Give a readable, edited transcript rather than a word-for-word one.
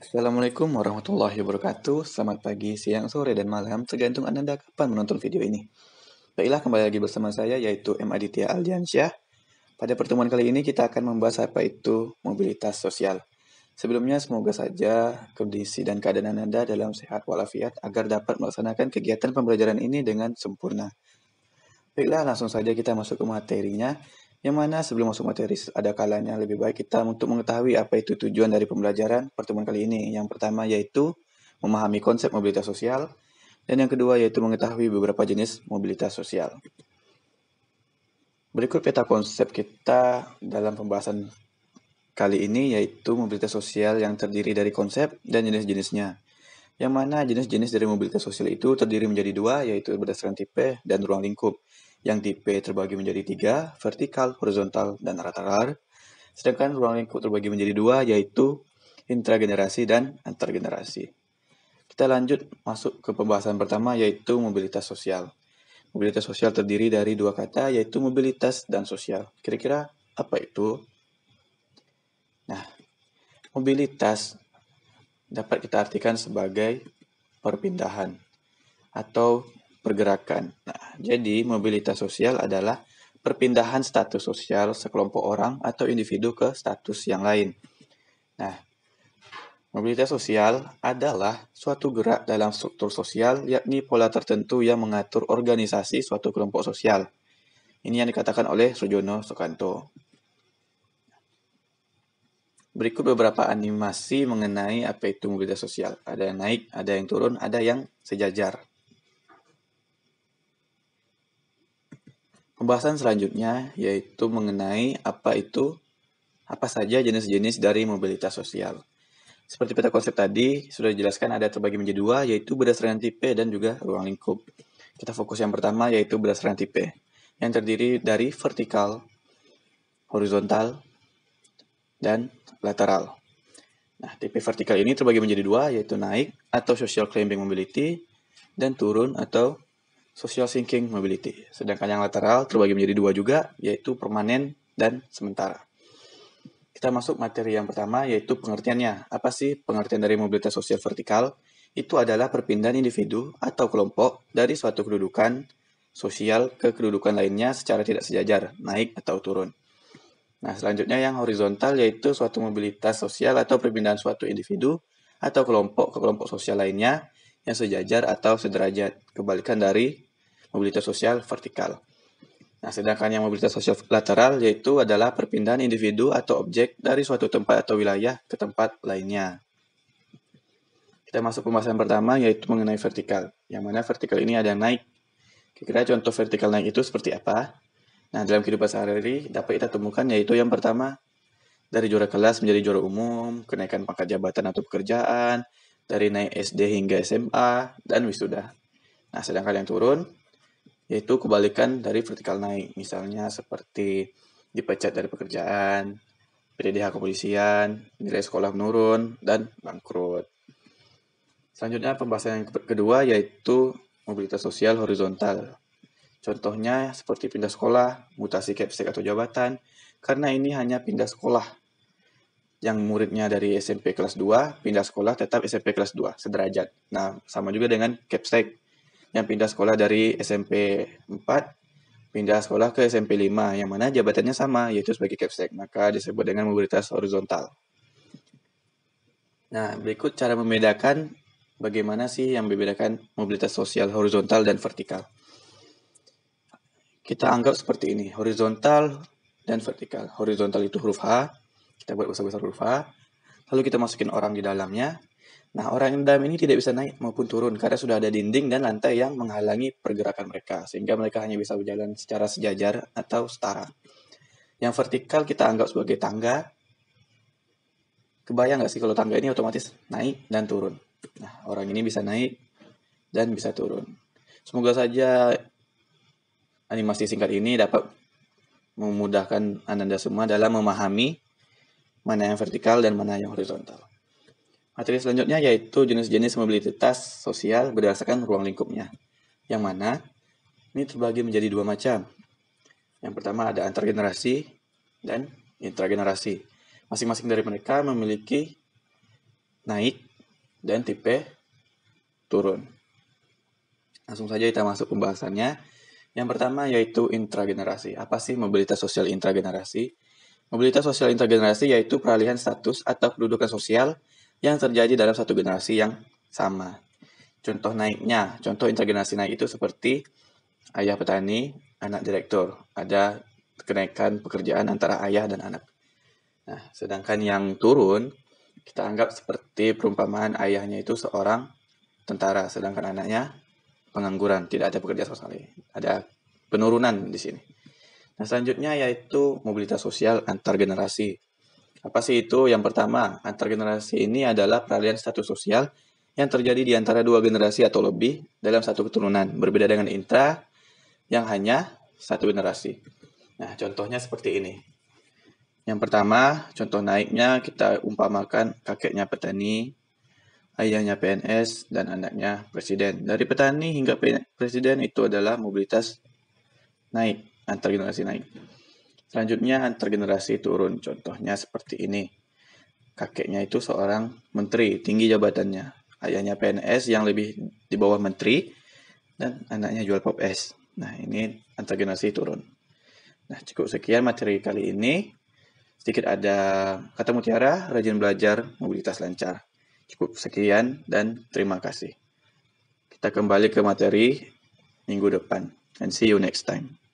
Assalamualaikum warahmatullahi wabarakatuh. Selamat pagi, siang, sore, dan malam, tergantung Anda kapan menonton video ini. Baiklah, kembali lagi bersama saya, yaitu M. Aditya Aldiansyah. Pada pertemuan kali ini kita akan membahas apa itu mobilitas sosial. Sebelumnya, semoga saja kondisi dan keadaan Anda dalam sehat walafiat agar dapat melaksanakan kegiatan pembelajaran ini dengan sempurna. Baiklah, langsung saja kita masuk ke materinya. Yang mana sebelum masuk materi ada kalanya lebih baik kita untuk mengetahui apa itu tujuan dari pembelajaran pertemuan kali ini. Yang pertama yaitu memahami konsep mobilitas sosial, dan yang kedua yaitu mengetahui beberapa jenis mobilitas sosial. Berikut peta konsep kita dalam pembahasan kali ini yaitu mobilitas sosial yang terdiri dari konsep dan jenis-jenisnya. Yang mana jenis-jenis dari mobilitas sosial itu terdiri menjadi dua, yaitu berdasarkan tipe dan ruang lingkup. Yang tipe terbagi menjadi tiga, vertikal, horizontal, dan lateral. Sedangkan ruang lingkup terbagi menjadi dua, yaitu intragenerasi dan antargenerasi. Kita lanjut masuk ke pembahasan pertama, yaitu mobilitas sosial. Mobilitas sosial terdiri dari dua kata, yaitu mobilitas dan sosial. Kira-kira apa itu? Nah, mobilitas dapat kita artikan sebagai perpindahan atau pergerakan. Nah, jadi mobilitas sosial adalah perpindahan status sosial sekelompok orang atau individu ke status yang lain. Nah, mobilitas sosial adalah suatu gerak dalam struktur sosial, yakni pola tertentu yang mengatur organisasi suatu kelompok sosial. Ini yang dikatakan oleh Sujono Sukanto. Berikut beberapa animasi mengenai apa itu mobilitas sosial. Ada yang naik, ada yang turun, ada yang sejajar. Pembahasan selanjutnya yaitu mengenai apa saja jenis-jenis dari mobilitas sosial. Seperti peta konsep tadi sudah dijelaskan ada terbagi menjadi dua, yaitu berdasarkan tipe dan juga ruang lingkup. Kita fokus yang pertama yaitu berdasarkan tipe, yang terdiri dari vertikal, horizontal, dan lateral. Nah, tipe vertikal ini terbagi menjadi dua, yaitu naik atau social climbing mobility, dan turun atau social sinking mobility. Sedangkan yang lateral terbagi menjadi dua juga, yaitu permanen dan sementara. Kita masuk materi yang pertama, yaitu pengertiannya. Apa sih pengertian dari mobilitas sosial vertikal? Itu adalah perpindahan individu atau kelompok dari suatu kedudukan sosial ke kedudukan lainnya secara tidak sejajar, naik atau turun. Nah, selanjutnya yang horizontal yaitu suatu mobilitas sosial atau perpindahan suatu individu atau kelompok ke kelompok sosial lainnya yang sejajar atau sederajat, kebalikan dari mobilitas sosial vertikal. Nah, sedangkan yang mobilitas sosial lateral yaitu adalah perpindahan individu atau objek dari suatu tempat atau wilayah ke tempat lainnya. Kita masuk pembahasan pertama yaitu mengenai vertikal. Yang mana vertikal ini ada yang naik. Kira-kira contoh vertikal naik itu seperti apa? Nah, dalam kehidupan sehari-hari dapat kita temukan yaitu yang pertama, dari juara kelas menjadi juara umum, kenaikan pangkat jabatan atau pekerjaan, dari naik SD hingga SMA, dan wisuda. Nah, sedangkan yang turun, yaitu kebalikan dari vertikal naik. Misalnya seperti dipecat dari pekerjaan, PDDH kepolisian, nilai sekolah menurun, dan bangkrut. Selanjutnya pembahasan yang kedua yaitu mobilitas sosial horizontal. Contohnya seperti pindah sekolah, mutasi capsek atau jabatan, karena ini hanya pindah sekolah. Yang muridnya dari SMP kelas 2, pindah sekolah tetap SMP kelas 2, sederajat. Nah, sama juga dengan capsek. Yang pindah sekolah dari SMP 4, pindah sekolah ke SMP 5, yang mana jabatannya sama, yaitu sebagai capsek. Maka disebut dengan mobilitas horizontal. Nah, berikut cara membedakan bagaimana sih yang membedakan mobilitas sosial horizontal dan vertikal. Kita anggap seperti ini, horizontal dan vertikal. Horizontal itu huruf H, kita buat besar-besar huruf H, lalu kita masukin orang di dalamnya. Nah, orang yang dalam ini tidak bisa naik maupun turun karena sudah ada dinding dan lantai yang menghalangi pergerakan mereka, sehingga mereka hanya bisa berjalan secara sejajar atau setara. Yang vertikal kita anggap sebagai tangga. Kebayang nggak sih kalau tangga ini otomatis naik dan turun? Nah, orang ini bisa naik dan bisa turun. Semoga saja animasi singkat ini dapat memudahkan Anda semua dalam memahami mana yang vertikal dan mana yang horizontal. Materi selanjutnya yaitu jenis-jenis mobilitas sosial berdasarkan ruang lingkupnya. Yang mana ini terbagi menjadi dua macam. Yang pertama ada antargenerasi dan intragenerasi. Masing-masing dari mereka memiliki naik dan tipe turun. Langsung saja kita masuk pembahasannya. Yang pertama yaitu intragenerasi. Apa sih mobilitas sosial intragenerasi? Mobilitas sosial intragenerasi yaitu peralihan status atau kedudukan sosial yang terjadi dalam satu generasi yang sama. Contoh naiknya, contoh intragenerasi naik itu seperti ayah petani, anak direktur. Ada kenaikan pekerjaan antara ayah dan anak. Nah, sedangkan yang turun, kita anggap seperti perumpamaan ayahnya itu seorang tentara, sedangkan anaknya pengangguran, tidak ada pekerjaan sama sekali. Ada penurunan di sini. Nah, selanjutnya yaitu mobilitas sosial antar generasi. Apa sih itu? Yang pertama, antar generasi ini adalah peralihan status sosial yang terjadi di antara dua generasi atau lebih dalam satu keturunan, berbeda dengan intra yang hanya satu generasi. Nah, contohnya seperti ini. Yang pertama, contoh naiknya kita umpamakan kakeknya petani, ayahnya PNS, dan anaknya presiden. Dari petani hingga presiden itu adalah mobilitas naik, antar generasi naik. Selanjutnya antar generasi turun, contohnya seperti ini. Kakeknya itu seorang menteri, tinggi jabatannya. Ayahnya PNS yang lebih di bawah menteri, dan anaknya jual pop es. Nah, ini antar generasi turun. Nah, cukup sekian materi kali ini. Sedikit ada kata mutiara, rajin belajar, mobilitas lancar. Cukup sekian dan terima kasih. Kita kembali ke materi minggu depan. And see you next time.